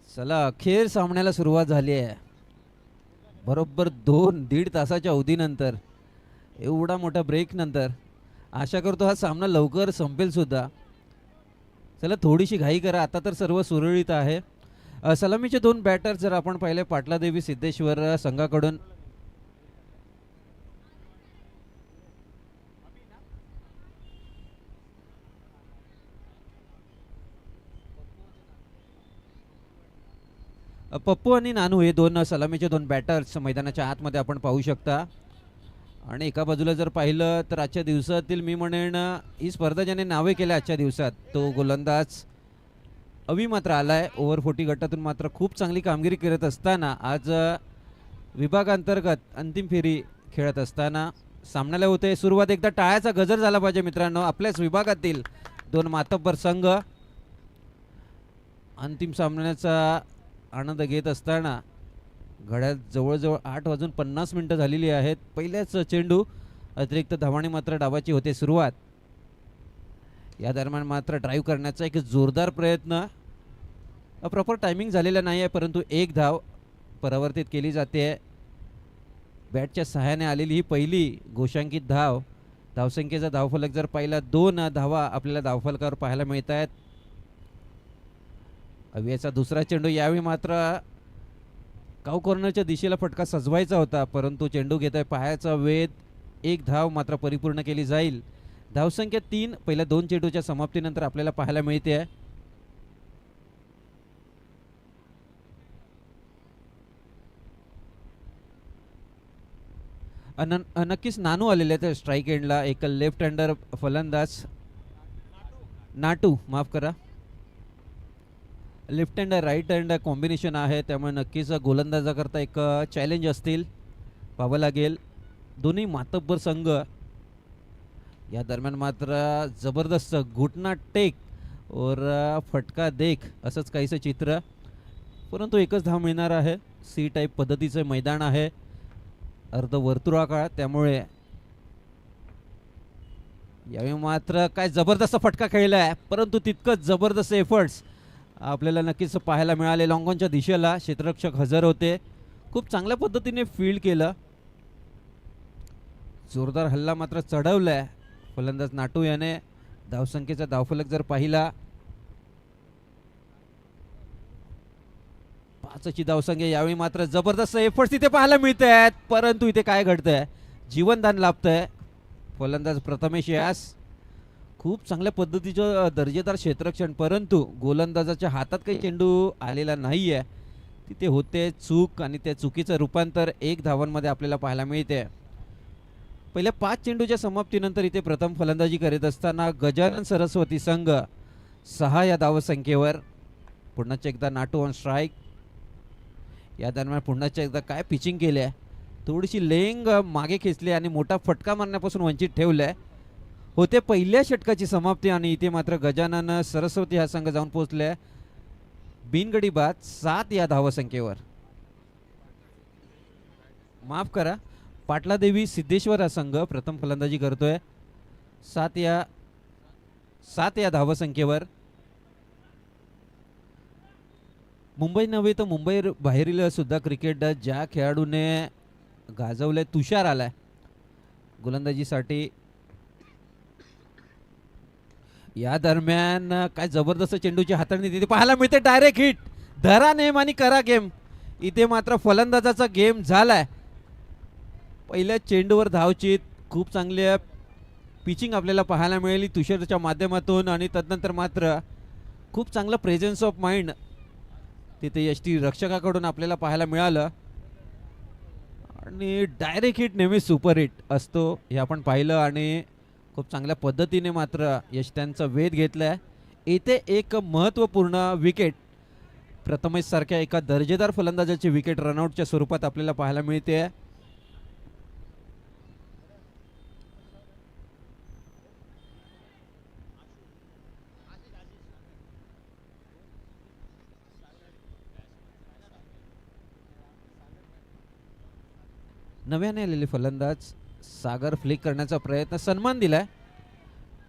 चला अखेर सामन्याला सुरुवात झाली आहे. बरोबर 2-1.5 तासाच्या अवधीनंतर एवढा मोठा ब्रेक नंतर आशा करतो हा सामना लवकर संपेल सुद्धा. चला थोडीशी घाई करा, आता तर सर्व सुरळीत आहे. सलामीचे 2 बॅटर जर आपण पाहिले पाटलादेवी सिद्धेश्वर संघाकडून पप्पू आणि नानू हे 2 सलामीचे 2 बॅटर्स मैदानाच्या आतमध्ये आपण पाहू शकता. आणि एका बाजूला जर पाहिलं तर आजच्या दिवसातील मी म्हणेन ही स्पर्धा ज्याने नावे केल्या आजच्या दिवसात तो गोलंदाज अवी मात्र आलाय. ओव्हर 40 गटातून मात्र खूप चांगली कामगिरी करत असताना आज विभागांतर्गत अंतिम फेरी खेळत असताना सामन्याला होते सुरुवात. एकदा टाळ्याचा गजर झाला पाहिजे मित्रांनो. आपल्याच विभागातील 2 मातब्बर संघ अंतिम सामन्याचा आनंद घेत असताना घड्याळ जवळजवळ 8:50 झालेली आहेत. पहिल्याच चेंडू अतिरिक्त धावाने मात्र डावाची होते सुरुवात. या दरम्यान मात्र ड्राईव्ह करण्याचा एक जोरदार प्रयत्न प्रॉपर टायमिंग झालेला नाही आहे, परंतु एक धाव परावर्तित केली जाते. बॅटच्या सहाय्याने आलेली ही पहिली घोषांकित धाव. धावसंख्येचा धावफलक जर पाहिला 2 धावा आपल्याला धावफलकावर पाहायला मिळत आहेत. अवियाचा दुसरा चेंडू यावेळी मात्र काऊ कॉर्नरच्या दिशेला फटका सजवायचा होता, परंतु चेंडू घेत आहे पायाचा वेध. एक धाव मात्र परिपूर्ण केली जाईल. धावसंख्या 3 पहिल्या 2 चेंडूच्या समाप्तीनंतर आपल्याला पाहायला मिळते. नक्कीच नानू आलेले आहेत स्ट्राईक एंडला. एक लेफ्ट हँडर फलंदाज नाटू, माफ करा, left hand right hand combination आहे, त्यामुळे नक्कीच गोलंदाजाकरता एक चॅलेंज असतील पाहावं लागेल. दोन्ही मातब्बर संघ या दरम्यान मात्र जबरदस्त घुटना टेक और फटका देख असंच काहीसं चित्र, परंतु एकच धाव मिळणार आहे. सी टाईप पद्धतीचं मैदान आहे, अर्धवर्तुळाकार, त्यामुळे यावेळी मात्र काय जबरदस्त फटका खेळला आहे, परंतु तितकंच जबरदस्त एफर्ट्स आपल्याला नक्कीच पाहायला मिळाले. लॉंगॉनच्या दिशेला क्षेत्ररक्षक हजर होते, खूप चांगल्या पद्धतीने फील्ड केलं. जोरदार हल्ला मात्र चढवलाय फलंदाज नाटू याने. धावसंख्येचा धावफलक जर पाहिला 5ची धावसंख्या. यावेळी मात्र जबरदस्त एफर्ट्स तिथे पाहायला मिळत आहेत, परंतु इथे काय घडतंय, जीवनदान लाभतंय. फलंदाज प्रथमेश यास खूप चांगल्या पद्धतीचं दर्जेदार क्षेत्ररक्षण, परंतु गोलंदाजाच्या हातात काही चेंडू आलेला नाहीये. तिथे होते चूक आणि त्या चुकीचं रूपांतर 1 धावांमध्ये आपल्याला पाहायला मिळते. पहिल्या 5 चेंडूच्या समाप्तीनंतर इथे प्रथम फलंदाजी करीत असताना गजानन सरस्वती संघ 6 या धावसंख्येवर. पुन्हा एकदा नाटू ऑन स्ट्राईक. या दरम्यान पुन्हा एकदा काय पिचिंग केली आहे, थोडीशी लेंग मागे खेचली आणि मोठा फटका मारण्यापासून वंचित ठेवलंय. होते पहिल्या षटकाची समाप्ती आणि इथे मात्र गजानन सरस्वती हा संघ जाऊन पोहोचले बिनगडी बाद 7 या धावसंख्येवर. माफ करा, पाटलादेवी सिद्धेश्वर हा संघ प्रथम फलंदाजी करतोय 7 या धावसंख्येवर. मुंबई नव्हे तर मुंबई बाहेरील सुद्धा क्रिकेट ज्या खेळाडूने गाजवले, तुषार आलाय गोलंदाजीसाठी. या दरम्यान काय जबरदस्त चेंडूची हाताळणी तिथे पाहायला मिळते. डायरेक्ट हिट, धरा नेम आणि करा गेम. इथे मात्र फलंदाजाचा गेम झालाय. पहिल्या चेंडूवर धावचीत, खूप चांगली पिचिंग आपल्याला पाहायला मिळाली तुषारच्या माध्यमातून आणि तदनंतर मात्र खूप चांगलं प्रेझेन्स ऑफ माइंड तिथे यष्टी रक्षकाकडून आपल्याला पाहायला मिळालं. आणि डायरेक्ट हिट नेहमी सुपर हिट असतो हे आपण पाहिलं आणि खूप चांगल्या पद्धतीने मात्र यष्ट्यांचा वेध घेतलाय. येथे एक महत्त्वपूर्ण विकेट प्रथमेश सारख्या एका दर्जेदार फलंदाजाची विकेट रनआउटच्या स्वरूपात आपल्याला पाहायला मिळते. नव्याने आलेले फलंदाज सागर फ्लिक करण्याचा प्रयत्न, सन्मान दिलाय.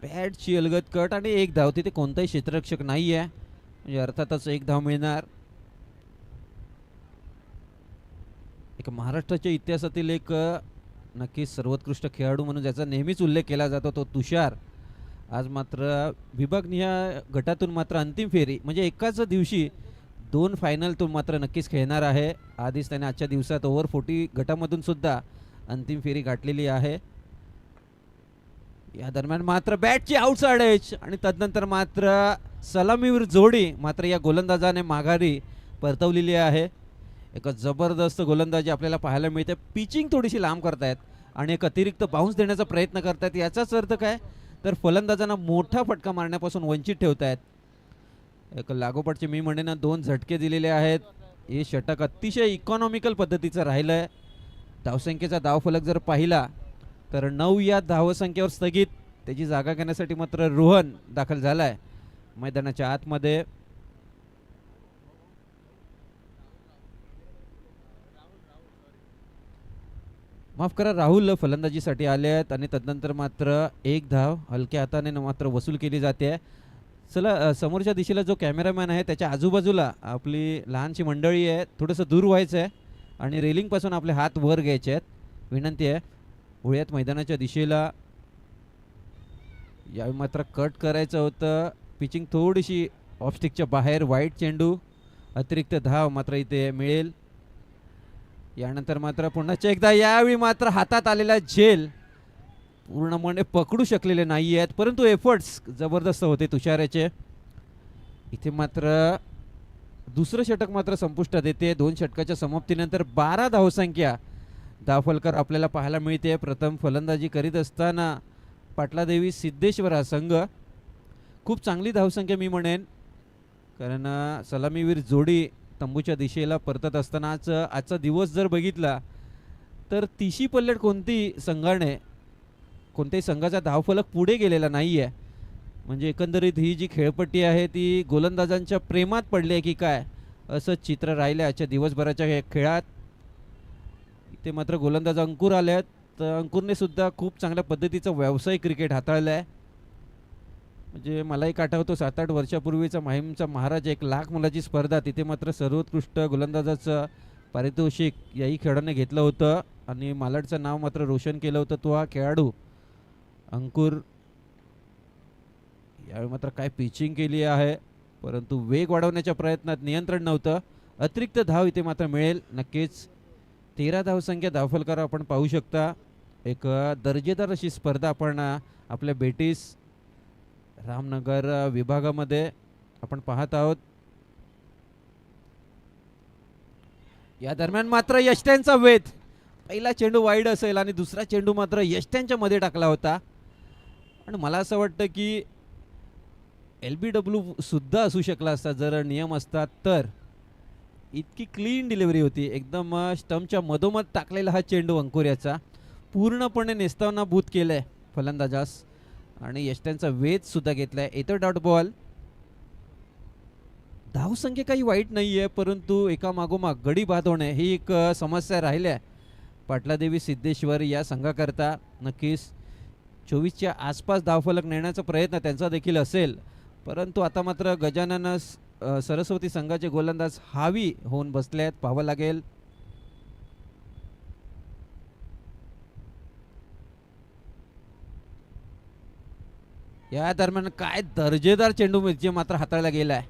पॅडची अलगद कट आणि 1 धाव. तिथे कोणताही क्षेत्ररक्षक नाही आहे, म्हणजे अर्थातच 1 धाव मिळणार. एक महाराष्ट्राच्या इतिहासातील एक नक्कीच सर्वोत्कृष्ट खेळाडू म्हणून ज्याचा नेहमीच उल्लेख केला जातो तो तुषार आज मात्र विभागनिहाय गटातून मात्र अंतिम फेरी म्हणजे एकाच दिवशी 2 फायनल तो मात्र नक्कीच खेळणार आहे. आधीच त्याने आजच्या दिवसात ओव्हर 40 गटामधून सुद्धा अंतिम फेरी गाठलेली आहे. या दरम्यान मात्र बॅटची आउटसाइड एज आणि तदनंतर मात्र सलामीवीर जोडी मात्र या गोलंदाजाने माघारी परतवलेली आहे. एक जबरदस्त गोलंदाजी आपल्याला पाहायला मिळते. पिचिंग थोडीशी लांब करतायत आणि एक अतिरिक्त बाउन्स देण्याचा प्रयत्न करतायत. याचाच अर्थ काय तर फलंदाजांना मोठा फटका मारण्यापासून वंचित ठेवतायत. एक लागोपाठचे मी म्हणेन 2 झटके दिलेले आहेत. हे षटक अतिशय इकॉनॉमिकल पद्धतीचं राहिलं आहे. धावसंख्येचा धावफलक जर पाहिला तर 9 या धावसंख्येवर स्थगित. त्याची जागा घेण्यासाठी मात्र रोहन दाखल झालाय मैदानाच्या आतमध्ये. माफ करा राहुल फलंदाजीसाठी आले आहेत आणि तदनंतर मात्र एक धाव हलक्या हाताने मात्र वसूल केली जाते. चला समोरच्या दिशेला जो कॅमेरामॅन आहे त्याच्या आजूबाजूला आपली लहानशी मंडळी आहे. थोडंसं दूर व्हायचं आहे आणि रेलिंगपासून आपले हात वर घ्यायचे आहेत. विनंती आहे. वळूयात मैदानाच्या दिशेला. यावेळी मात्र कट करायचं होतं. पिचिंग थोडीशी ऑफस्टिकच्या बाहेर. वाईट चेंडू. अतिरिक्त धाव मात्र इथे मिळेल. यानंतर मात्र पुन्हा एकदा यावेळी मात्र हातात आलेला झेल पूर्णपणे पकडू शकलेले नाही आहेत परंतु एफर्ट्स जबरदस्त होते तुषाराचे. इथे मात्र दुसरं षटक मात्र संपुष्टात येते. 2 षटकाच्या समाप्तीनंतर 12 धावसंख्या धावफलकर आपल्याला पाहायला मिळते. प्रथम फलंदाजी करीत असताना पाटलादेवी सिद्धेश्वर हा संघ खूप चांगली धावसंख्या मी म्हणेन कारण सलामीवीर जोडी तंबूच्या दिशेला परतत असताना आजचा दिवस जर बघितला तर तिशी पल्लेट कोणत्याही संघाचा धावफलक पुढे गेलेला नाही आहे. म्हणजे एकंदरीत ही जी खेळपट्टी आहे ती गोलंदाजांच्या प्रेमात पडली आहे की काय असं चित्र राहिलं आजच्या दिवसभराच्या खेळात. इथे मात्र गोलंदाज अंकुर आले आहेत. तर अंकुरने सुद्धा खूप चांगल्या पद्धतीचं व्यावसायिक क्रिकेट हाताळलं आहे. म्हणजे मला एक आठवतो 7-8 वर्षापूर्वीचा माहीमचा महाराज 1 लाख मुलाची स्पर्धा तिथे मात्र सर्वोत्कृष्ट गोलंदाजाचं पारितोषिक याही खेळाडूने घेतलं होतं आणि मालाडचं नाव मात्र रोशन केलं होतं. तो हा खेळाडू अंकुर. यावेळी मात्र काय पिचिंग केली आहे परंतु वेग वाढवण्याच्या प्रयत्नात नियंत्रण नव्हतं. अतिरिक्त धाव इथे मात्र मिळेल नक्कीच. 13 धावसंख्या धावफलकार आपण पाहू शकता. एक दर्जेदार अशी स्पर्धा आपण आपल्या बेटीस रामनगर विभागामध्ये आपण पाहत आहोत. या दरम्यान मात्र यष्ट्यांचा वेध. पहिला चेंडू वाईड असेल आणि दुसरा चेंडू मात्र यष्ट्यांच्या मध्ये टाकला होता आणि मला असं वाटतं की LBW सुद्धा असू शकला असता जर नियम असतात तर. इतकी क्लीन डिलिव्हरी होती. एकदम स्टंपच्या मधोमध टाकलेला हा चेंडू अंकुर याचा पूर्णपणे नेस्तानाबूत केलंय फलंदाजास आणि यष्ट्यांचा वेध सुद्धा घेतलाय. येतो डॉट बॉल. धावसंख्या काही वाईट नाहीये परंतु एका मागोमाग गडी बाद होणे ही एक समस्या राहिली आहे पाटलादेवी सिद्धेश्वर या संघाकरता. नक्कीच 24च्या आसपास धावफलक नेण्याचा प्रयत्न त्यांचा देखील असेल परंतु आता मात्र गजानन सरस्वती संघाचे गोलंदाज हावी होऊन बसले आहेत. पाहावं लागेल. या दरम्यान काय दर्जेदार चेंडू मिरची मात्र हाताळला गेलाय.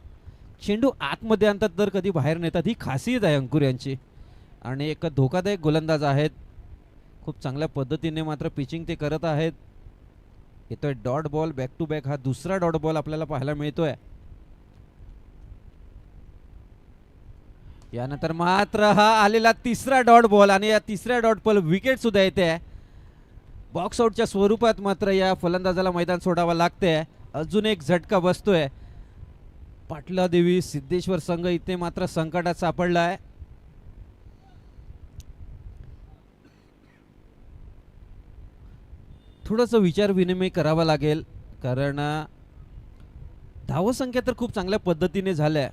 चेंडू आतमध्ये आणतात तर कधी बाहेर नेतात ही खासियत आहे अंकुर यांची आणि एक धोकादायक गोलंदाज आहेत. खूप चांगल्या पद्धतीने मात्र पिचिंग ते करत आहेत. येतोय dot ball. Back to back हा दुसरा डॉट बॉल आपल्याला पाहायला मिळतोय. यानंतर मात्र हा आलेला तिसरा डॉट बॉल आणि या तिसऱ्या डॉट बॉल विकेट सुद्धा येते. बॉक्स आउटच्या स्वरूपात मात्र या फलंदाजाला मैदान सोडावं लागतंय. अजून एक झटका बसतोय. पाटलादेवी सिद्धेश्वर संघ इथे मात्र संकटात सापडलाय. थोडंसं विचार विनिमय करावा लागेल कारण धावसंख्या तर खूप चांगल्या पद्धतीने झाल्या.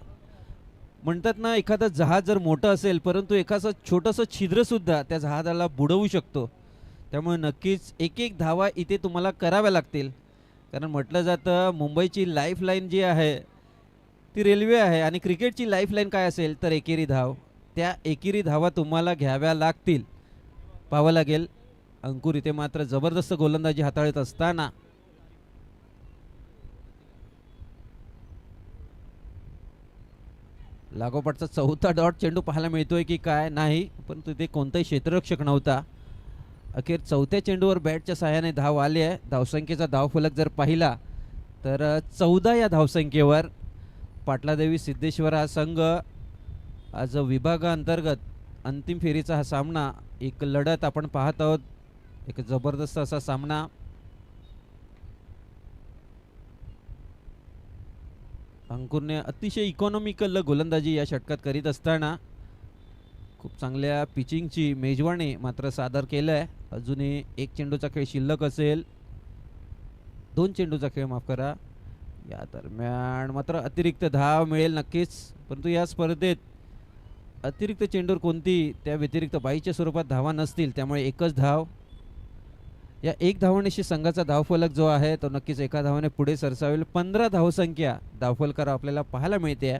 म्हणतात ना एखादं जहाज जर मोठं असेल परंतु एखादं छोटंसं छिद्र सुद्धा त्या जहाजाला बुडवू शकतो. त्यामुळे नक्कीच एक धावा इथे तुम्हाला कराव्या लागतील कारण म्हटलं जातं मुंबईची लाईफलाईन जी आहे ती रेल्वे आहे आणि क्रिकेटची लाईफलाईन काय असेल तर एकेरी धाव. त्या एकेरी धावा तुम्हाला घ्याव्या लागतील. पाहावं लागेल. अंकुर इथे मात्र जबरदस्त गोलंदाजी हाताळत असताना लागोपाठचा चौथा डॉट चेंडू पाहायला मिळतोय की काय नाही, पण तिथे कोणताही क्षेत्ररक्षक नव्हता. अखेर चौथ्या चेंडूवर बॅटच्या साहाय्याने धाव आली आहे. धावसंख्येचा धावफलक जर पाहिला तर 14 या धावसंख्येवर पाटलादेवी सिद्धेश्वर हा संघ आज विभागाअंतर्गत अंतिम फेरीचा हा सामना एक लढत आपण पाहत आहोत. एक जबरदस्त असा सामना. अंकुरने अतिशय इकॉनॉमिकल गोलंदाजी या षटकात करीत असताना खूप चांगल्या पिचिंगची मेजवानी मात्र सादर केलं आहे. अजूनही एक चेंडूचा खेळ शिल्लक असेल, 2 चेंडूचा खेळ माफ करा. या दरम्यान मात्र अतिरिक्त धाव मिळेल नक्कीच, परंतु या स्पर्धेत अतिरिक्त चेंडूवर कोणती त्या व्यतिरिक्त बाईच्या स्वरूपात धावा नसतील, त्यामुळे एकच धाव. या एक धावणीशी संघाचा धावफलक जो आहे तो नक्कीच एका धावाने पुढे सरसावेल. 15 धावसंख्या धावफलकार आपल्याला पाहायला मिळते.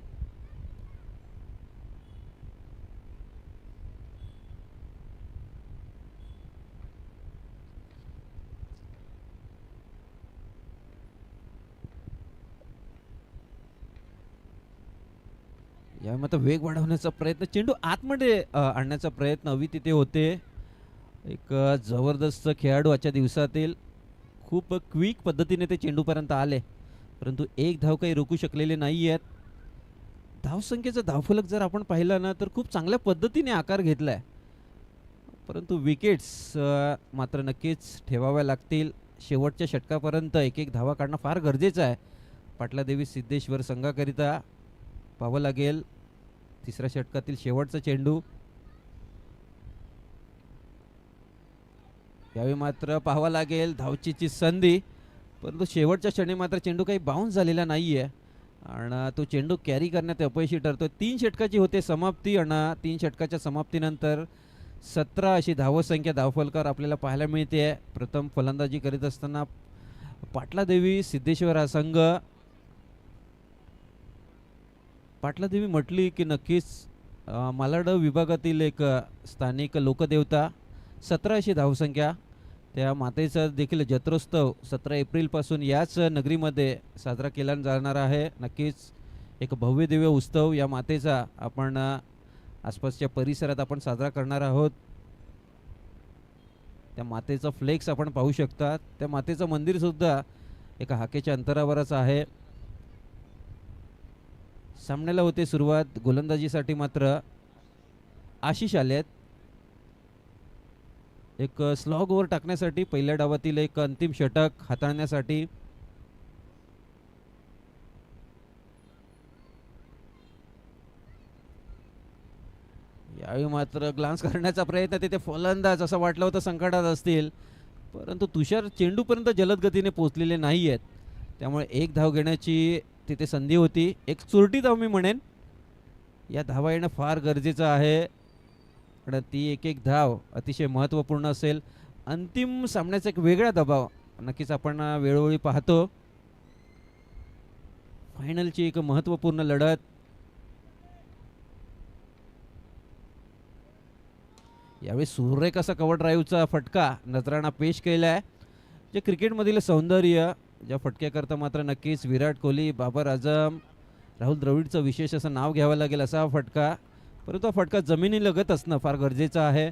यामुळे आता वेग वाढवण्याचा प्रयत्न, चेंडू आतमध्ये आणण्याचा प्रयत्न हवी तिथे होते. एक जबरदस्त खेळाडू आजच्या दिवसातील, खूप क्विक पद्धतीने ते चेंडूपर्यंत आले, परंतु एक धाव काही रोखू शकलेले नाही आहेत. धावसंख्येचा धावफलक जर आपण पाहिला ना तर खूप चांगल्या पद्धतीने आकार घेतला आहे, परंतु विकेट्स मात्र नक्कीच ठेवाव्या लागतील. शेवटच्या षटकापर्यंत एक एक धावा काढणं फार गरजेचं आहे पाटलादेवी सिद्धेश्वर संघाकरिता. पाहावं लागेल तिसऱ्या षटकातील शेवटचा चेंडू. यावेळी मात्र पाहावं लागेल धावचीची संधी, परंतु शेवटच्या क्षणी मात्र चेंडू काही बाउन्स झालेला नाही आहे आणि तो चेंडू कॅरी करण्यात अपयशी ठरतो. 3 षटकाची होते समाप्ती आणि 3 षटकाच्या समाप्तीनंतर 17 अशी धावसंख्या धावफलकार आपल्याला पाहायला मिळते. प्रथम फलंदाजी करीत असताना पाटलादेवी सिद्धेश्वर हा संघ. पाटलादेवी म्हटली की नक्कीच मालाड विभागातील एक स्थानिक लोकदेवता. 17 अशी धावसंख्या. त्या मातेचा देखील जत्रोत्सव 17 एप्रिलपासून याच नगरीमध्ये साजरा केला जाणार आहे. नक्कीच एक भव्य दिव्य उत्सव या मातेचा आपण आसपासच्या परिसरात आपण साजरा करणार आहोत. त्या मातेचा फ्लेक्स आपण पाहू शकता. त्या मातेचं मंदिर सुद्धा एका हाकेच्या अंतरावरच आहे. सामन्याला होते सुरुवात. गोलंदाजीसाठी मात्र आशिष आले आहेत. एक स्लॉग ओव्हर टाकण्यासाठी पहिल्या डावातील एक अंतिम षटक हाताळण्यासाठी. यावेळी मात्र ग्लान्स करण्याचा प्रयत्न, तिथे फलंदाज असं वाटलं होतं संकटात असतील, परंतु तुषार चेंडूपर्यंत जलद गतीने पोहोचलेले नाही आहेत, त्यामुळे एक धाव घेण्याची तिथे संधी होती. एक चुरटी धाव मी म्हणेन. या धावा येणं फार गरजेचं आहे आणि ती एक एक धाव अतिशय महत्त्वपूर्ण असेल. अंतिम सामन्याचा एक वेगळा दबाव नक्कीच आपण वेळोवेळी पाहतो. फायनलची एक महत्त्वपूर्ण लढत. यावेळी सुरेख असा कव्हर ड्राईव्हचा फटका नजराणा पेश केला आहे. जे क्रिकेटमधील सौंदर्य, ज्या फटक्याकरता मात्र नक्कीच विराट कोहली, बाबर आझम, राहुल द्रविडचं विशेष असं नाव घ्यावं लागेल असा हा फटका. परंतु हा फटका जमिनीलगत असणं फार गरजेचं आहे.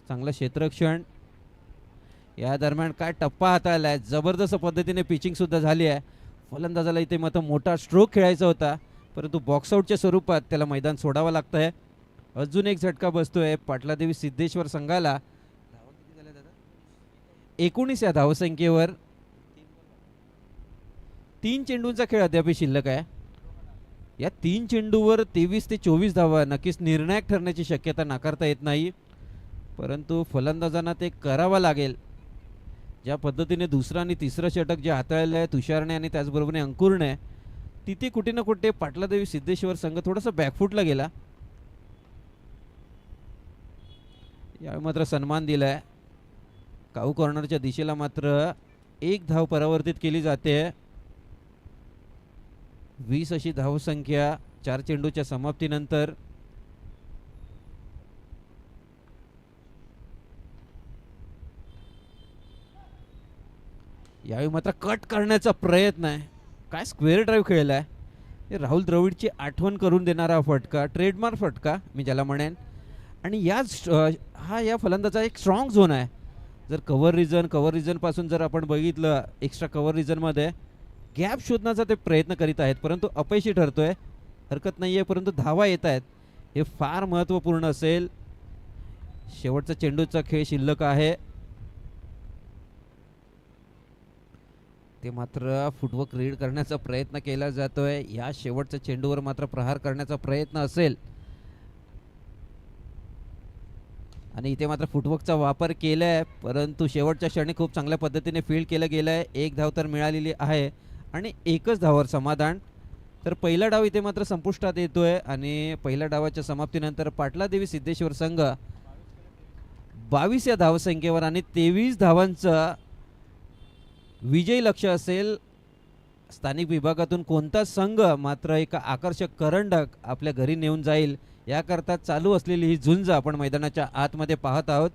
चांगलं क्षेत्ररक्षण. या दरम्यान काय टप्पा हाताळला आहे. जबरदस्त पद्धतीने पिचिंगसुद्धा झाली आहे. फलंदाजाला इथे मात्र मोठा स्ट्रोक खेळायचा होता, परंतु बॉक्सआउटच्या स्वरूपात त्याला मैदान सोडावं लागतं आहे. अजून एक झटका बसतोय पाटलादेवी सिद्धेश्वर संघाला. 19 या धावसंख्येवर 3 चेंडूंचा खेळ अद्याप शिल्लक आहे. या 3 चेंडूवर 23 ते 24 धावा नक्कीच निर्णायक ठरण्याची शक्यता नाकारता येत नाही, परंतु फलंदाजांना ते करावं लागेल. ज्या पद्धतीने दुसरा आणि तिसरं षटक जे हाताळलं आहे तुषारने आणि त्याचबरोबर अंकुरने, तिथे कुठे ना कुठे पाटलादेवी सिद्धेश्वर संघ थोडासा बॅकफुटला गेला. यावेळी मात्र सन्मान दिलाय. काऊ कॉर्नरच्या दिशेला मात्र एक धाव परावर्तित केली जाते. 20 अशी धावसंख्या 4 चेंडूच्या समाप्तीनंतर. यावेळी मात्र कट करण्याचा प्रयत्न आहे. काय स्क्वेअर ड्राईव्ह खेळला आहे. हे राहुल द्रविडची आठवण करून देणारा फटका, ट्रेडमार्क फटका मी ज्याला म्हणेन. आणि हा या फलंदाचा एक स्ट्रॉंग झोन आहे. जर कव्हर रिजनपासून जर आपण बघितलं, एक्स्ट्रा कव्हर रिजनमध्ये गॅप शोधण्याचा ते प्रयत्न करीत आहेत, परंतु अपयशी ठरतोय. हरकत नाही आहे, परंतु धावा येत आहेत, हे फार महत्त्वपूर्ण असेल. शेवटचा चेंडूचा खेळ शिल्लक आहे. ते मात्र फुटवर्क रीड करण्याचा प्रयत्न केला जातोय. या शेवटच्या चेंडूवर मात्र प्रहार करण्याचा प्रयत्न असेल आणि इथे मात्र फुटवर्कचा वापर केलाय, परंतु शेवटच्या क्षणी खूप चांगल्या पद्धतीने फील्ड केलं गेलंय. एक धाव तर मिळालेली आहे आणि एकच धावावर समाधान. तर पहिला डाव इथे मात्र संपुष्टात येतोय आणि पहिल्या डावाच्या समाप्तीनंतर पाटलादेवी सिद्धेश्वर संघ 22 या धावसंख्येवर आणि 23 धावांचा विजयी लक्ष असेल. स्थानिक विभागातून कोणता संघ मात्र एक आकर्षक करंडक आपल्या घरी नेऊन जाईल याकरता चालू असलेली ही झुंज आपण मैदानाच्या आतमध्ये पाहत आहोत.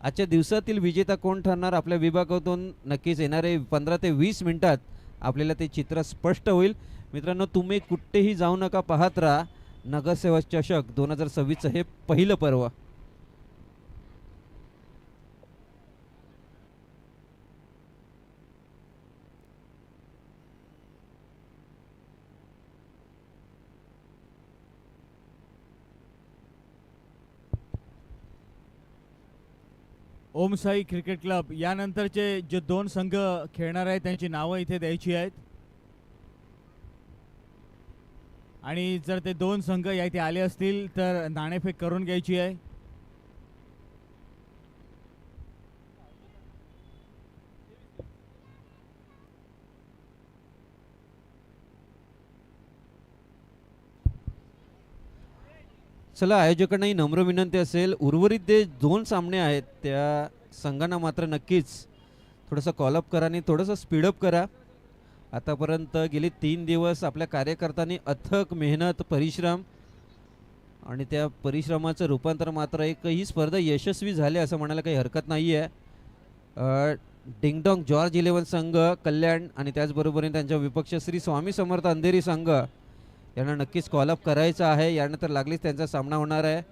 आजच्या दिवसातील विजेता कोण ठरणार आपल्या विभागातून नक्कीच येणारे 15 ते 20 मिनिटात आपल्याला ते चित्र स्पष्ट होईल. मित्रांनो, तुम्ही कुठेही जाऊ नका, पाहत राहा नगरसेवक चषक 2026 हे पहिलं पर्व. ओम साई क्रिकेट क्लब यानंतरचे जे 2 संघ खेळणार आहेत त्यांची नावं इथे द्यायची आहेत आणि जर ते 2 संघ या इथे आले असतील तर नाणेफेक करून घ्यायची आहे. चला, आयोजकांनाही नम्र विनंती असेल, उर्वरित जे 2 सामने आहेत त्या संघांना मात्र नक्कीच थोडंसं कॉलअप करा आणि थोडंसं स्पीडअप करा. आतापर्यंत गेली 3 दिवस आपल्या कार्यकर्त्यांनी अथक मेहनत, परिश्रम आणि त्या परिश्रमाचं रूपांतर मात्र एकही स्पर्धा यशस्वी झाले असं म्हणायला काही हरकत नाही आहे. डिंगडॉंग जॉर्ज 11 संघ कल्याण आणि त्याचबरोबरीने त्यांच्या विपक्ष श्री स्वामी समर्थ अंधेरी संघ यांना नक्कीच कॉलअप करायचं आहे. यानंतर लागलीच त्यांचा सामना होणार आहे.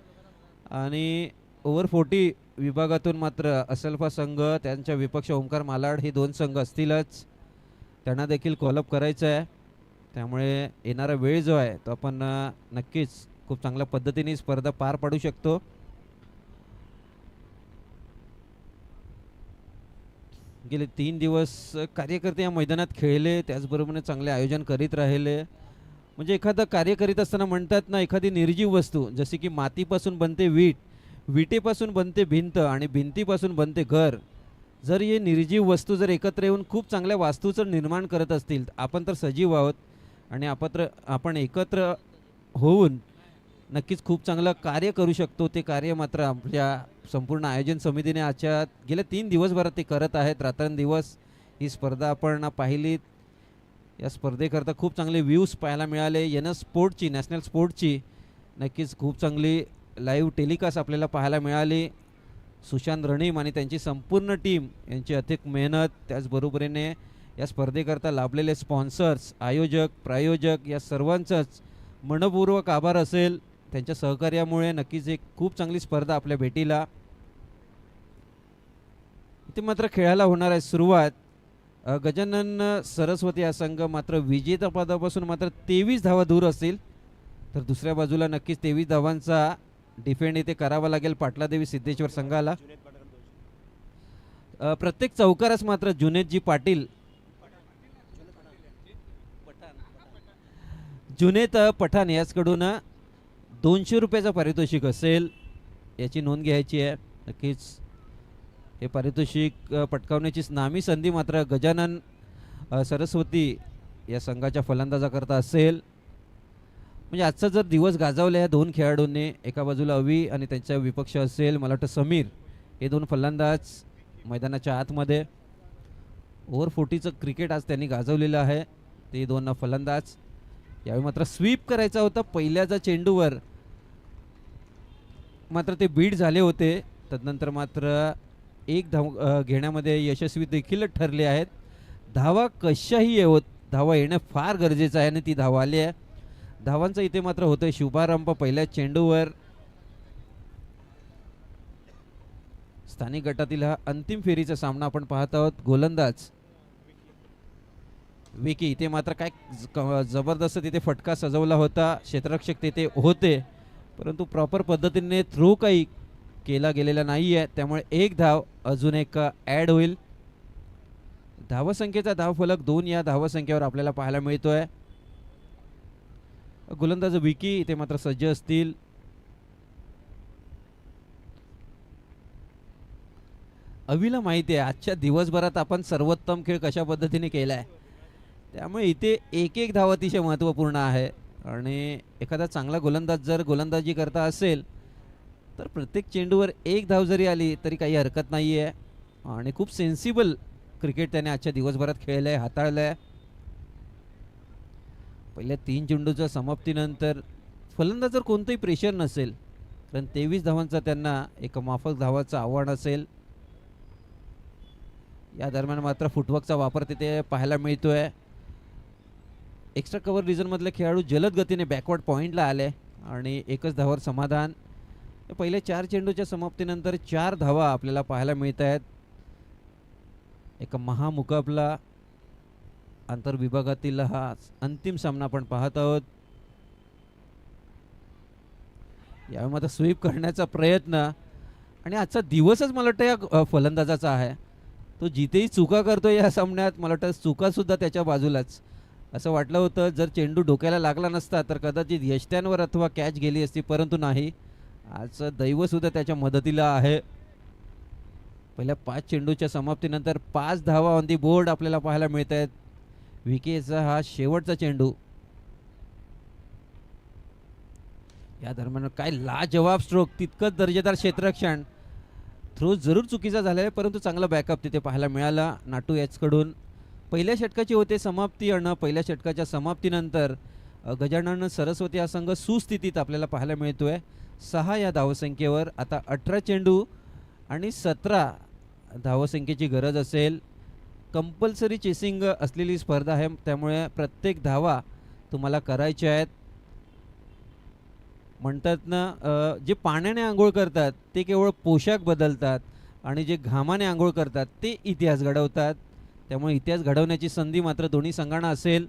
आणि ओव्हर 40 विभागातून मात्र असल्फा संघ, त्यांच्या विपक्ष ओमकार मालाड हे 2 संघ असतीलच, त्यांना देखील कॉलअप करायचं आहे. त्यामुळे येणारा वेळ जो आहे तो आपण नक्कीच खूप चांगल्या पद्धतीने स्पर्धा पार पाडू शकतो. गेले 3 दिवस कार्यकर्ते या मैदानात खेळले, त्याचबरोबर चांगले आयोजन करीत राहिले. म्हणजे एखादं कार्य करीत असताना म्हणतात ना, एखादी निर्जीव वस्तू जशी की मातीपासून बनते वीट, विटेपासून बनते भिंत आणि भिंतीपासून बनते घर. जर हे निर्जीव वस्तू जर एकत्र येऊन खूप चांगल्या वास्तूचं निर्माण करत असतील, आपण तर सजीव आहोत आणि आपण एकत्र होऊन नक्कीच खूप चांगलं कार्य करू शकतो. ते कार्य मात्र आपल्या संपूर्ण आयोजन समितीने आजच्या गेल्या 3 दिवसभरात ते करत आहेत, रात्रंदिवस. ही स्पर्धा आपण पाहिलीत. या स्पर्धेकरता खूप चांगले व्ह्यूज पाहायला मिळाले. स्पोर्टची, नॅशनल स्पोर्टची नक्कीच खूप चांगली लाईव्ह टेलिकास्ट आपल्याला पाहायला मिळाली. सुशांत रणीम आणि त्यांची संपूर्ण टीम यांची अथक मेहनत, त्याचबरोबरीने या स्पर्धेकरता लाभलेले स्पॉन्सर्स, आयोजक, प्रायोजक या सर्वांचाच मनपूर्वक आभार असेल. त्यांच्या सहकार्यामुळे नक्कीच एक खूप चांगली स्पर्धा आपल्या भेटीला. इथे मात्र खेळायला होणार आहे सुरुवात. गजानन सरस्वती हा संघ मात्र विजेतापदापासून मात्र 23 धावा दूर असतील. तर दुसऱ्या बाजूला नक्कीच 23 धावांचा डिफेंड इथे करावा लागेल पाटलादेवी सिद्धेश्वर संघाला. प्रत्येक चौकारास मात्र जुनेदजी पाटील, जुनेद पठाण याचकडून 200 रुपयाचं पारितोषिक असेल, याची नोंद घ्यायची आहे. नक्कीच हे पारितोषिक पटकावण्याची नामी संधी मात्र गजानन सरस्वती या संघाच्या फलंदाजाकरता असेल. म्हणजे आजचा जर दिवस गाजवला या 2 खेळाडूंनी, एका बाजूला अवी आणि त्यांचा विपक्ष असेल मला वाटतं समीर, हे 2 फलंदाज मैदानाच्या आतमध्ये. ओव्हर 40चं क्रिकेट आज त्यांनी गाजवलेलं आहे, ते 2 फलंदाज. यावेळी मात्र स्वीप करायचा होता पहिल्याच्या चेंडूवर, मात्र ते बीट झाले होते. तदनंतर मात्र एक धाव घेण्यामध्ये यशस्वी देखील ठरले आहेत. धावा कशाही येवोत, धावा येणं फार गरजेचं आहे आणि ती धावा आली आहे. धावांचा इथे मात्र होतोय शुभारंभ पहिल्या चेंडूवर. स्थानिक गटातील हा अंतिम फेरीचा सामना आपण पाहत आहोत. गोलंदाज विकी इथे मात्र काय जबरदस्त तिथे फटका सजवला होता. क्षेत्ररक्षक तिथे होते परंतु प्रॉपर पद्धतीने थ्रो काही केला गेलेला नाही आहे, त्यामुळे एक धाव अजून एक ॲड होईल. धावसंख्येचा धावफलक 2 या धावसंख्येवर आपल्याला पाहायला मिळतोय. गोलंदाज विकी इथे मात्र सज्ज असतील. अविला माहिती आहे आजच्या दिवसभरात आपण सर्वोत्तम खेळ कशा पद्धतीने केलाय, त्यामुळे इथे एक एक धाव अतिशय महत्त्वपूर्ण आहे. आणि एखादा चांगला गोलंदाज जर गोलंदाजी करता असेल तर प्रत्येक चेंडूवर एक धाव जरी आली तरी काही हरकत नाही आहे. आणि खूप सेन्सिबल क्रिकेट त्याने आजच्या दिवसभरात खेळलं आहे, हाताळलं आहे. पहिल्या 3 चेंडूच्या समाप्तीनंतर फलंदाजावर कोणतंही प्रेशर नसेल, कारण 23 धावांचा त्यांना एक माफक धावाचं आव्हान असेल. या दरम्यान मात्र फुटवर्कचा वापर तिथे पाहायला मिळतोय. एक्स्ट्रा कव्हर रिजनमधले खेळाडू जलद गतीने बॅकवर्ड पॉईंटला आले आणि एकच धावावर समाधान. पहिल्या 4 चेंडूच्या समाप्तीनंतर 4 धावा आपल्याला पाहायला मिळत आहेत. एक महामुकाबला आंतरविभागातील हा अंतिम सामना आपण पाहत आहोत. यावेळी मात्र स्वीप करण्याचा प्रयत्न आणि आजचा दिवसच मला वाटतं या फलंदाजाचा आहे. तो जिथेही चुका करतो या सामन्यात मला वाटतं चुकासुद्धा त्याच्या बाजूलाच. असं वाटलं होतं जर चेंडू डोक्याला लागला नसता तर कदाचित यष्ट्यांवर अथवा कॅच गेली असती, परंतु नाही. आजचं दैवसुद्धा त्याच्या मदतीला आहे. पहिल्या 5 चेंडूच्या समाप्तीनंतर 5 धावा ऑन दी बोर्ड आपल्याला पाहायला मिळत आहेत. विकेचा हा शेवटचा चेंडू. या दरम्यान काय लाजवाब स्ट्रोक, तितकंच दर्जेदार क्षेत्ररक्षण. थ्रो जरूर चुकीचा झाला आहे परंतु चांगला बॅकअप तिथे पाहायला मिळाला नाटू याचकडून. पहिल्या षटकाची होते समाप्ती आणि पहिल्या षटकाच्या समाप्तीनंतर गजानन सरस्वती हा संघ सुस्थितीत आपल्याला पाहायला मिळतोय. 6 या धावसंख्येवर. आता 18 चेंडू आणि 17 धावसंख्येची गरज असेल. कंपल्सरी चेसिंग असलेली स्पर्धा आहे, त्यामुळे प्रत्येक धावा तुम्हाला करायच्या आहेत. म्हणतात ना जे पाण्याने आंघोळ करतात ते केवळ पोशाख बदलतात आणि जे घामाने आंघोळ करतात ते इतिहास घडवतात. त्यामुळे इतिहास घडवण्याची संधी मात्र दोन्ही संघांना असेल.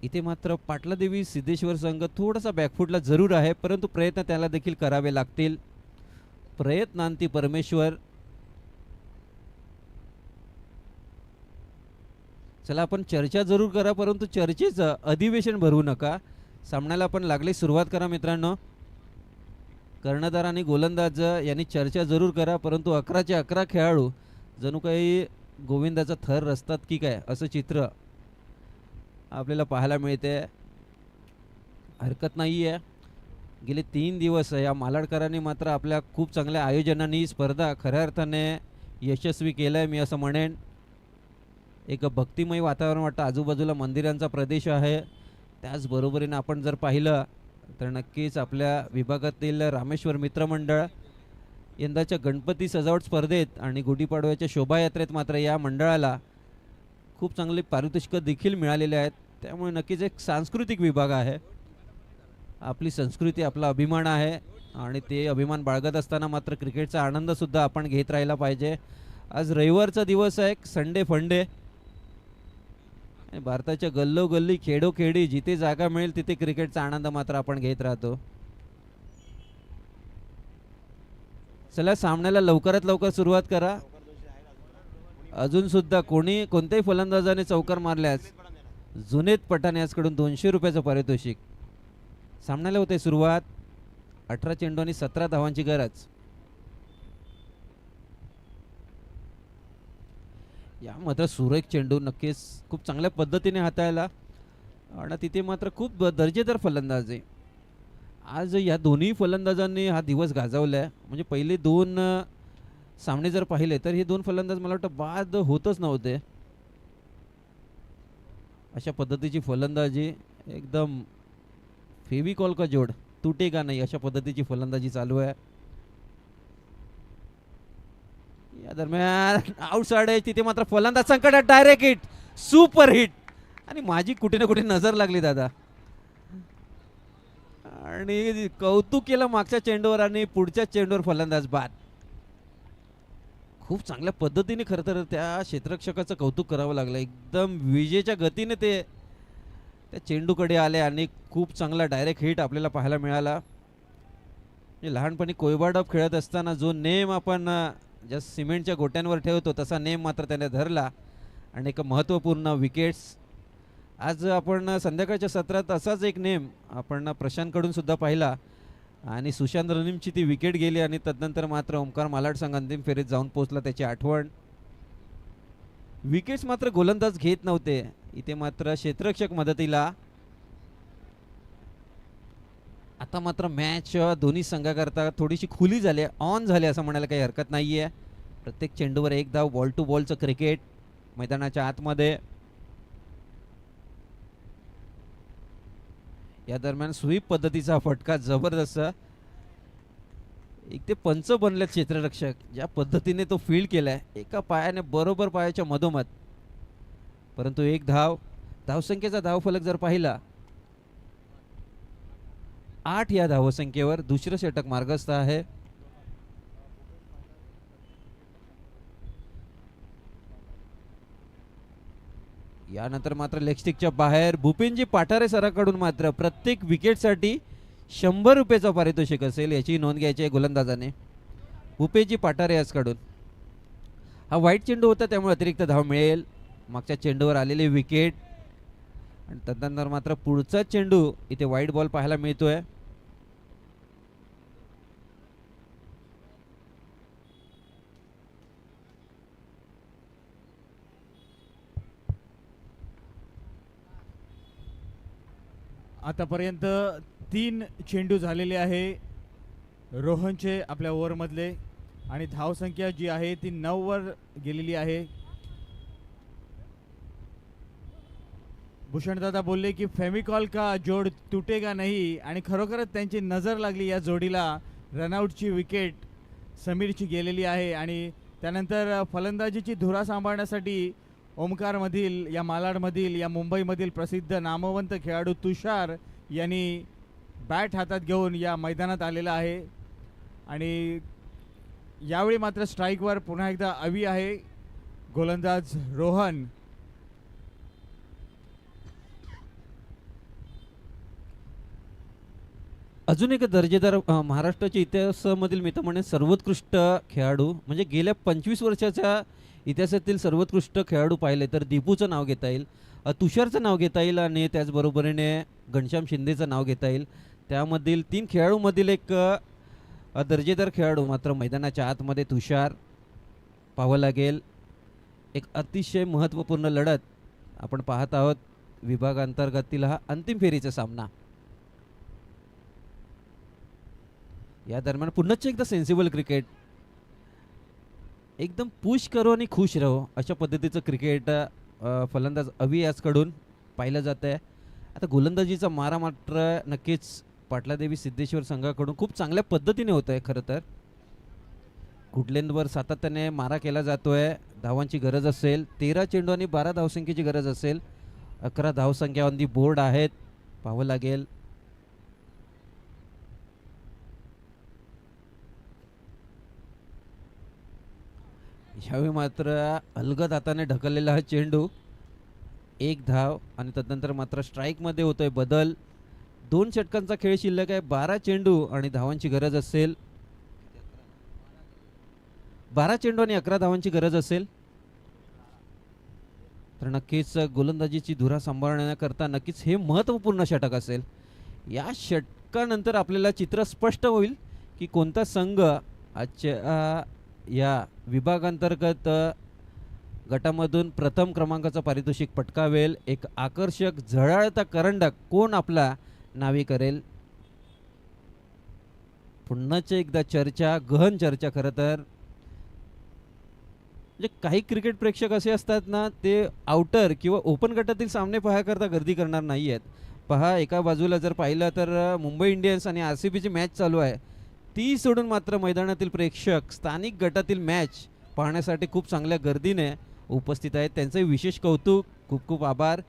इथे मात्र पाटलादेवी सिद्धेश्वर संघ थोडासा बॅकफुटला जरूर आहे, परंतु प्रयत्न त्याला देखील करावे लागतील. प्रयत्नांती परमेश्वर. चला आपण चर्चा जरूर करा, परंतु चर्चेचं अधिवेशन भरवू नका. सामन्याला आपण लागली सुरुवात करा मित्रांनो. कर्णधार आणि गोलंदाज यांनी चर्चा जरूर करा, परंतु 11चे 11 खेळाडू जणू काही गोविंदाचा थर रचतात की काय असं चित्र आपल्याला पाहायला मिळते. हरकत नाही आहे. गेले 3 दिवस या मालाडकरांनी मात्र आपल्या खूप चांगल्या आयोजनांनी स्पर्धा खऱ्या अर्थाने यशस्वी केलं आहे मी असं म्हणेन. एक भक्तिमय वातावरण वाटतं. आजूबाजूला मंदिरांचा प्रदेश आहे. त्याचबरोबरीने आपण जर पाहिलं तर नक्कीच आपल्या विभागातील रामेश्वर मित्रमंडळ यंदाच्या गणपती सजावट स्पर्धेत आणि गुढीपाडव्याच्या शोभायात्रेत मात्र या मंडळाला खूप चांगली पारितोषिकं देखील मिळालेली आहेत. त्यामुळे नक्कीच एक सांस्कृतिक विभाग आहे. आपली संस्कृती आपला अभिमान आहे आणि ते अभिमान बाळगत असताना मात्र क्रिकेटचा आनंदसुद्धा आपण घेत राहिला पाहिजे. आज रविवारचा दिवस आहे, संडे फंडे. भारताच्या गल्लोगल्ली खेडोखेडी जिथे जागा मिळेल तिथे क्रिकेटचा आनंद मात्र आपण घेत राहतो. चला सामन्याला लवकरात लवकर सुरुवात करा. अजून सुद्धा कोणत्याही फलंदाजाने चौकार मारल्यास जुनेद पठाण याचकडून 200 रुपयाचं पारितोषिक. सामन्याला होते सुरुवात. 18 चेंडू आणि 17 धावांची गरज. या मात्र सुरेख चेंडू नक्कीच खूप चांगल्या पद्धतीने हाताळला आणि तिथे मात्र खूप दर्जेदार फलंदाज आहे. आज या दोन्ही फलंदाजांनी हा दिवस गाजवला आहे. म्हणजे पहिले 2 सामने जर पाहिले तर हे 2 फलंदाज मला वाटतं बाद होतच नव्हते. अशा पद्धतीची फलंदाजी एकदम फेविकॉल का जोड तुटेगा नाही अशा पद्धतीची फलंदाजी चालू आहे. या दरम्यान आउटसाइड आहे तिथे मात्र फलंदाज संकटात डायरेक्ट हिट, सुपर हिट. आणि माझी कुठे ना कुठे नजर लागली दादा आणि कौतुक केलं मागच्या चेंडूवर आणि पुढच्या चेंडूवर फलंदाज बाद. खूप चांगल्या पद्धतीने खरं तर त्या क्षेत्ररक्षकाचं कौतुक करावं लागलं. एकदम विजेच्या गतीने ते त्या चेंडूकडे आले आणि खूप चांगला डायरेक्ट हिट आपल्याला पाहायला मिळाला. म्हणजे लहानपणी कोयबाडप खेळत असताना जो नेम आपण ज्या सिमेंटच्या गोट्यांवर ठेवतो तसा नेम मात्र त्याने धरला आणि एक महत्त्वपूर्ण विकेट्स. आज आपण संध्याकाळच्या सत्रात असाच एक नेम आपण प्रशांतकडून सुद्धा पाहिला आणि सुशांत रनीमची ती विकेट गेली आणि तदनंतर मात्र ओंकार मालाड संघ अंतिम फेरीत जाऊन पोहोचला. त्याची आठवण. विकेट्स मात्र गोलंदाज घेत नव्हते, इथे मात्र क्षेत्ररक्षक मदतीला. आता मात्र मॅच दोन्ही संघाकरता थोडीशी खुली झाली, ऑन झाली असं म्हणायला काही हरकत नाहीये. प्रत्येक चेंडूवर एक धाव, बॉल टू बॉलचं क्रिकेट मैदानाच्या आतमध्ये. या दरम्यान स्वीप पद्धतीचा फटका जबरदस्त. एक ते पंच बनले क्षेत्ररक्षक, ज्या पद्धतीने तो फील्ड केलाय एका पायाने बरोबर पायाच्या मधोमध. परंतु एक धाव, धावसंख्येचा धावफलक जर पाहिला 8 या धावसंख्येवर दुसरं षटक मार्गस्थ आहे. यानंतर मात्र लेगस्टिकच्या बाहेर भूपेनजी पाठारे सराकडून मात्र प्रत्येक विकेटसाठी 100 रुपयाचं पारितोषिक असेल याची नोंद घ्यायची आहे गोलंदाजाने. भूपेनजी पाठारे याचकडून हा वाईट चेंडू होता त्यामुळे अतिरिक्त धाव मिळेल. मागच्या चेंडूवर आलेली विकेट आणि तदनंतर मात्र पुढचा चेंडू इथे वाईट बॉल पाहायला मिळतोय. आतापर्यंत 3 चेंडू झालेले आहे रोहनचे आपल्या ओव्हरमधले आणि धावसंख्या जी आहे ती 9 वर गेलेली आहे. भूषणदादा बोलले की फेविकॉल का जोड तुटेगा नाही आणि खरोखरच त्यांची नजर लागली या जोडीला. रनआउटची विकेट समीरची गेलेली आहे आणि त्यानंतर फलंदाजीची धुरा सांभाळण्यासाठी ओमकारमधील या मालाडमधील या मुंबईमधील प्रसिद्ध नामवंत खेळाडू तुषार यांनी बॅट हातात घेऊन या मैदानात आलेला आहे. आणि यावेळी मात्र स्ट्राईकवर पुन्हा एकदा अवी आहे गोलंदाज रोहन. अजून एक दर्जेदार महाराष्ट्राच्या इतिहासामधील मी तर म्हणेन सर्वोत्कृष्ट खेळाडू म्हणजे गेल्या 25 वर्षाच्या इतिहासातील सर्वोत्कृष्ट खेळाडू पाहिले तर दीपूचं नाव घेता येईल, तुषारचं नाव घेता येईल आणि त्याचबरोबरीने घनश्याम शिंदेचं नाव घेता येईल. त्यामधील 3 खेळाडूमधील एक दर्जेदार खेळाडू मात्र मैदानाच्या आतमध्ये तुषार पाहावं लागेल. एक अतिशय महत्त्वपूर्ण लढत आपण पाहत आहोत विभागांतर्गतील हा अंतिम फेरीचा सामना. या दरम्यान पुन्हाच एकदा सेन्सिबल क्रिकेट, एकदम पुश करो आणि खुश रहो अशा पद्धतीचं क्रिकेट फलंदाज अवी याचकडून पाहिलं जात आहे. आता गोलंदाजीचा मारा मात्र नक्कीच पाटलादेवी सिद्धेश्वर संघाकडून खूप चांगल्या पद्धतीने होत आहे. खरं तर गुडलेंदवर सातत्याने मारा केला जातोय. धावांची गरज असेल 13 चेंडू आणि 12 धावसंख्येची गरज असेल. 11 धावसंख्या ऑन दी बोर्ड आहेत, पाहावं लागेल. यावेळी मात्र अलगद हाताने ढकललेला हा चेंडू, एक धाव आणि तदनंतर मात्र स्ट्राईकमध्ये होतोय बदल. 2 षटकांचा खेळ शिल्लक आहे. 12 चेंडू आणि धावांची गरज असेल. 12 चेंडू आणि 11 धावांची गरज असेल तर नक्कीच गोलंदाजीची धुरा सांभाळण्याकरता नक्कीच हे महत्त्वपूर्ण षटक असेल. या षटकानंतर आपल्याला चित्र स्पष्ट होईल की कोणता संघ आजच्या या विभागांतर्गत गटामधून प्रथम क्रमांकाचं पारितोषिक पटकावेल. एक आकर्षक झळाळता करंडक कोण आपला नावे करेल. पुन्हाच एकदा चर्चा, गहन चर्चा. खरं तर म्हणजे काही क्रिकेट प्रेक्षक असे असतात ना, ते आउटर किंवा ओपन गटातील सामने पाहण्याकरता गर्दी करणार नाही आहेत. पहा, एका बाजूला जर पाहिलं तर मुंबई इंडियन्स आणि RCBची मॅच चालू आहे, ती सोडून मात्र मैदानातील प्रेक्षक स्थानिक गटातील मॅच पाहण्यासाठी खूप चांगल्या गर्दीने उपस्थित आहेत. त्यांचंही विशेष कौतुक, खूप खूप आभार.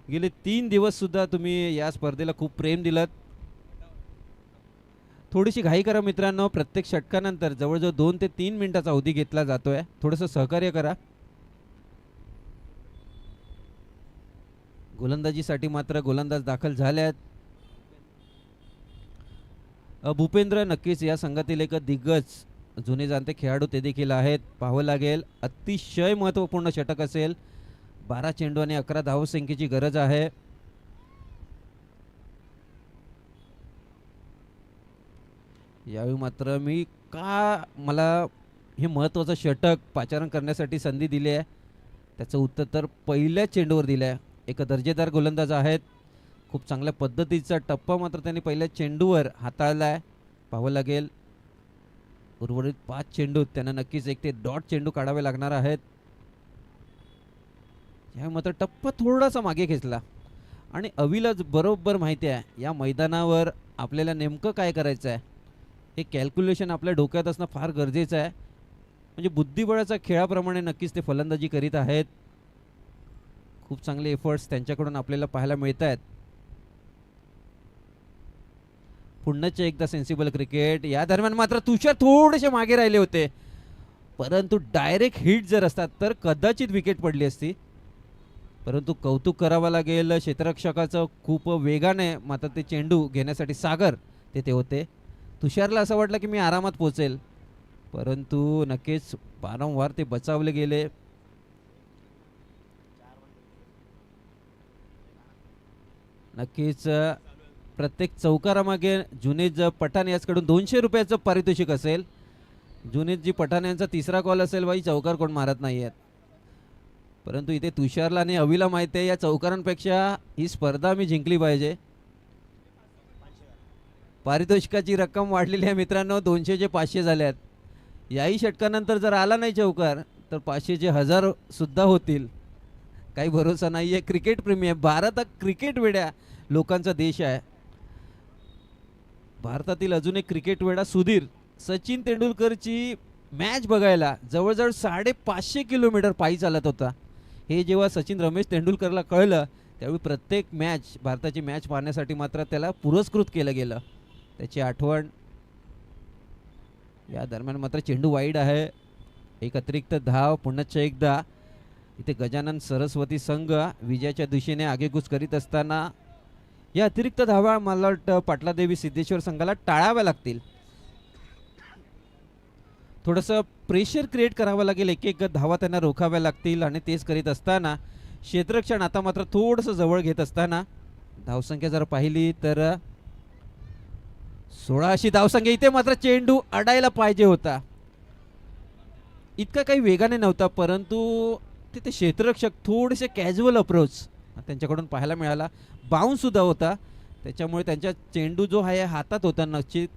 गेले 3 दिवससुद्धा तुम्ही या स्पर्धेला खूप प्रेम दिलत. थोडीशी घाई करा मित्रांनो, प्रत्येक षटकानंतर जवळजवळ 2 ते 3 मिनिटाचा अवधी घेतला जातोय. थोडंसं सहकार्य करा. गोलंदाजीसाठी मात्र गोलंदाज दाखल झाल्यात. भूपेंद्र नक्कीच या संघातील एक दिग्गज जुने जाणते खेळाडू ते देखील आहेत. पाहावं लागेल, अतिशय महत्त्वपूर्ण षटक असेल. 12 चेंडू आणि 11 धावसंख्येची गरज आहे. यावेळी मात्र मला हे महत्त्वाचं षटक पाचारण करण्यासाठी संधी दिली आहे, त्याचं उत्तर तर पहिल्या चेंडूवर दिलं आहे. एक दर्जेदार गोलंदाज आहेत. खूप चांगल्या पद्धतीचा टप्पा मात्र त्यांनी पहिल्या चेंडूवर हाताळला आहे. पाहावं लागेल, उर्वरित 5 चेंडूत त्यांना नक्कीच एक ते डॉट चेंडू काढावे लागणार आहेत. या मात्र टप्पा थोडासा मागे खेचला आणि अविला बरोबर माहिती आहे या मैदानावर आपल्याला नेमकं काय करायचं आहे. हे कॅल्क्युलेशन आपल्या डोक्यात असणं फार गरजेचं आहे. म्हणजे बुद्धिबळाच्या खेळाप्रमाणे नक्कीच ते फलंदाजी करीत आहेत. खूप चांगले एफर्ट्स त्यांच्याकडून आपल्याला पाहायला मिळत आहेत. पुन्हा एकदा सेन्सिबल क्रिकेट. या दरम्यान मात्र तुषार थोडेसे मागे राहिले होते, परंतु डायरेक्ट हिट जर असतात तर कदाचित विकेट पडली असती. परंतु कौतुक करावं लागेल क्षेत्ररक्षकाचं, खूप वेगाने मात्र ते चेंडू घेण्यासाठी सागर तेथे होते. तुषारला असं वाटलं की मी आरामात पोचेल, परंतु नक्कीच वारंवार ते बचावले गेले. नक्कीच प्रत्येक चौकारामागे जुनेद पठाण याचकडून 200 रुपयाचं पारितोषिक असेल. जुनेदजी पठाण यांचा तिसरा कॉल असेल, बाई चौकार कोण मारत नाही आहेत. परंतु इथे तुषारला आणि अविला माहिती आहे या चौकारांपेक्षा ही स्पर्धा मी जिंकली पाहिजे. पारितोषिकाची रक्कम वाढलेली आहे मित्रांनो, 200चे 500 झाल्यात. याही षटकानंतर जर आला नाही चौकार तर 500चे 1000 सुद्धा होतील. काही भरोसा नाही आहे. क्रिकेट प्रेमी आहे भारत, हा क्रिकेट वेड्या लोकांचा देश आहे. भारतातील अजून एक क्रिकेट वेडा सुधीर, सचिन तेंडुलकरची मॅच बघायला जवळजवळ 550 किलोमीटर पायी चालत होता. हे जेव्हा सचिन रमेश तेंडुलकरला कळलं त्यावेळी प्रत्येक मॅच, भारताची मॅच पाहण्यासाठी मात्र त्याला पुरस्कृत केलं गेलं. त्याची आठवण. या दरम्यान मात्र चेंडू वाईड आहे. एक अतिरिक्त धाव. पुन्हा एकदा इथे गजानन सरस्वती संघ विजयाच्या दिशेने आगेकूच करीत असताना या अतिरिक्त धावा मला वाटतं पाटलादेवी सिद्धेश्वर संघाला टाळाव्या लागतील. थोडंसं प्रेशर क्रिएट करावं लागेल, एक एक धावा त्यांना रोखाव्या लागतील. आणि तेच करीत असताना क्षेत्ररक्षण आता मात्र थोडंसं जवळ घेत असताना धावसंख्या जर पाहिली तर 16 अशी धावसंख्या. इथे मात्र चेंडू अडायला पाहिजे होता. इतका काही वेगाने नव्हता, परंतु तिथे क्षेत्ररक्षक थोडेसे कॅज्युअल अप्रोच त्यांच्याकडून पाहायला मिळाला. बाउन्स सुद्धा होता, त्याच्यामुळे त्यांच्या चेंडू जो आहे हातात होता. नक्कीच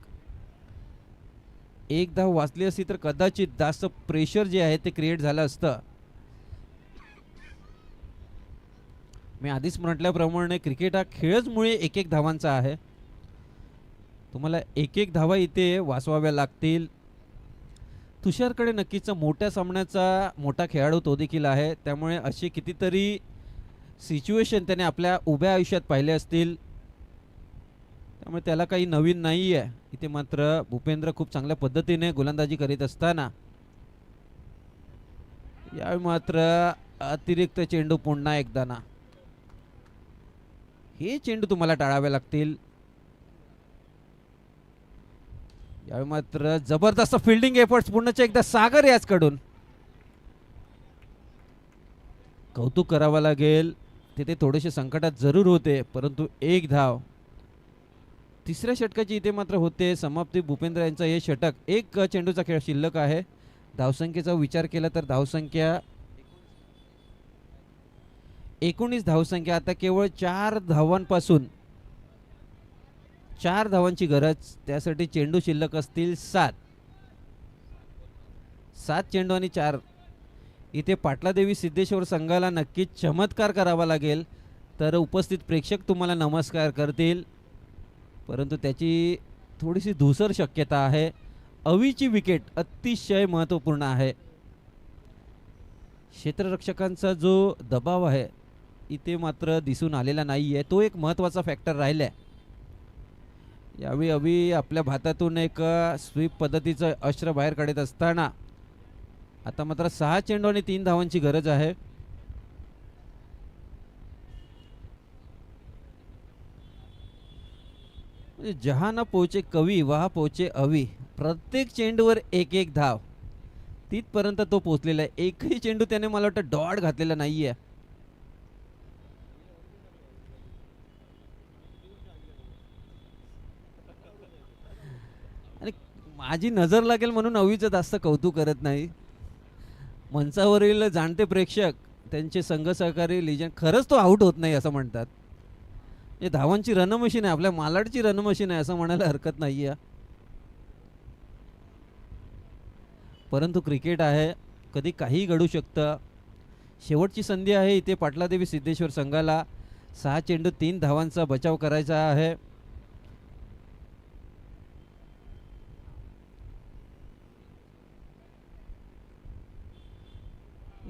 एक धाव वाचली असती तर कदाचित जास्त प्रेशर जे आहे ते क्रिएट झालं असतं. मी आधीच म्हटल्याप्रमाणे क्रिकेट हा खेळच मुळे एक एक धावांचा आहे. तुम्हाला एक एक धावा इथे वाचवाव्या लागतील. तुषारकडे नक्कीच मोठ्या सामन्याचा मोठा खेळाडू तो देखील आहे, त्यामुळे असे कितीतरी सिच्युएशन त्याने आपल्या उभ्या आयुष्यात पाहिले असतील. त्यामुळे त्याला काही नवीन नाही आहे. इथे मात्र भूपेंद्र खूप चांगल्या पद्धतीने गोलंदाजी करीत असताना यावेळी मात्र अतिरिक्त चेंडू पुन्हा एकदा ना. हे चेंडू तुम्हाला टाळावे लागतील. यावेळी मात्र जबरदस्त फिल्डिंग एफर्ट्स पुन्हा एकदा सागर याचकडून. कौतुक करावं लागेल. तिथे थोडेसे संकटात जरूर होते, परंतु एक धाव. तिसऱ्या षटकाची इथे मात्र होते समाप्ती. भूपेंद्र यांचा हे षटक. एक चेंडूचा खेळ शिल्लक आहे. धावसंख्येचा विचार केला तर धावसंख्या 19 धावसंख्या. आता केवळ 4 धावांपासून 4 धावांची गरज. त्यासाठी चेंडू शिल्लक असतील 7. 7 चेंडू आणि 4. इथे पाटलादेवी सिद्धेश्वर संघाला नक्कीच चमत्कार करावा लागेल तर उपस्थित प्रेक्षक तुम्हाला नमस्कार करतील, परंतु त्याची थोडीशी धूसर शक्यता आहे. अवीची विकेट अतिशय महत्त्वपूर्ण आहे. क्षेत्ररक्षकांचा जो दबाव आहे इथे मात्र दिसून आलेला नाही आहे. तो एक महत्त्वाचा फॅक्टर राहिला आहे. यावेळी अवी आपल्या भातातून एक स्वीप पद्धतीचं अस्त्र बाहेर काढत असताना आता मात्र 6 चेंडू आणि 3 धावांची गरज आहे. म्हणजे जहा ना पोहोचे कवी वहा पोहोचे अवी. प्रत्येक चेंडूवर एक एक धाव तिथपर्यंत तो पोहोचलेला आहे. एकही चेंडू त्याने मला वाटतं डॉट घातलेला नाहीये. आणि माझी नजर लागेल म्हणून अवीचं जास्त कौतुक करत नाही. मंचावरील जाणते प्रेक्षक त्यांचे संघ सहकारी लिजन खरंच तो आउट होत नाही असं म्हणतात. हे धावांची रणमशीन आहे, आपल्या मालाडची रणमशीन आहे असं म्हणायला हरकत नाही आहे. परंतु क्रिकेट आहे, कधी काहीही घडू शकतं. शेवटची संधी आहे इथे पाटलादेवी सिद्धेश्वर संघाला. 6 चेंडू 3 धावांचा बचाव करायचा आहे.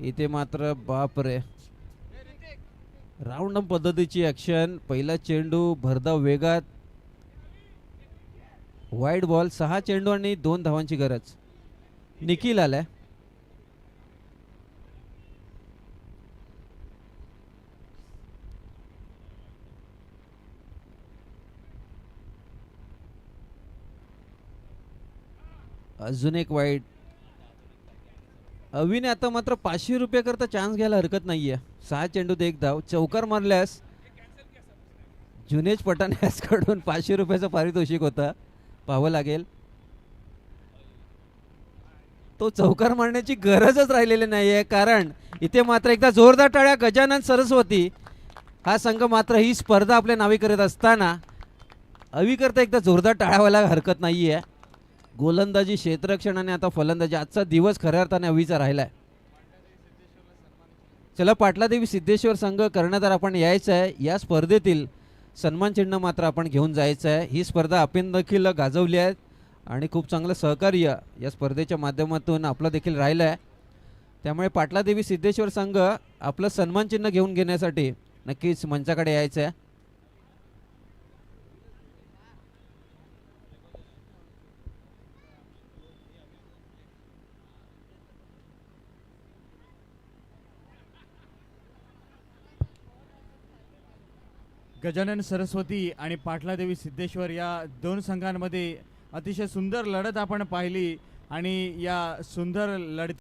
इथे मात्र बापरे, राऊंड पद्धतीची ॲक्शन. पहिला चेंडू भरधाव वेगात, वाईड बॉल. 6 चेंडू आणि 2 धावांची गरज. निखिल आलाय. अजून एक वाईट. अवीने आता मात्र 500 रुपये करता चान्स घ्यायला हरकत नाहीये. 6 चेंडूत 1 धाव. चौकार मारल्यास जुनेज पठाण याचकडून 500 रुपयाचं पारितोषिक होतं. पाहावं लागेल. तो चौकार मारण्याची गरजच राहिलेली नाहीये, कारण इथे मात्र एकदा जोरदार टाळ्या. गजानन सरस्वती हा संघ मात्र ही स्पर्धा आपल्या नावी करत असताना अवी करता एकदा जोरदार टाळ्यावायला हरकत नाहीये. गोलंदाजी, क्षेत्ररक्षण आणि आता फलंदाजी, आजचा दिवस खऱ्या अर्थाने अवीचा राहिलाय. चला, पाटलादेवी सिद्धेश्वर संघ कर्णधार आपण यायचं आहे. या स्पर्धेतील सन्मान चिन्ह मात्र आपण घेऊन जायचं आहे. ही स्पर्धा आपण देखील गाजवली आहे आणि खूप चांगलं सहकार्य या स्पर्धेच्या माध्यमातून आपलं देखील राहिलं आहे. त्यामुळे पाटलादेवी सिद्धेश्वर संघ आपलं सन्मान चिन्ह घेऊन घेण्यासाठी नक्कीच मंचाकडे यायचं आहे. गजानन सरस्वती आणि पाटलादेवी सिद्धेश्वर या 2 संघांमध्ये अतिशय सुंदर लढत आपण पाहिली आणि या सुंदर लढत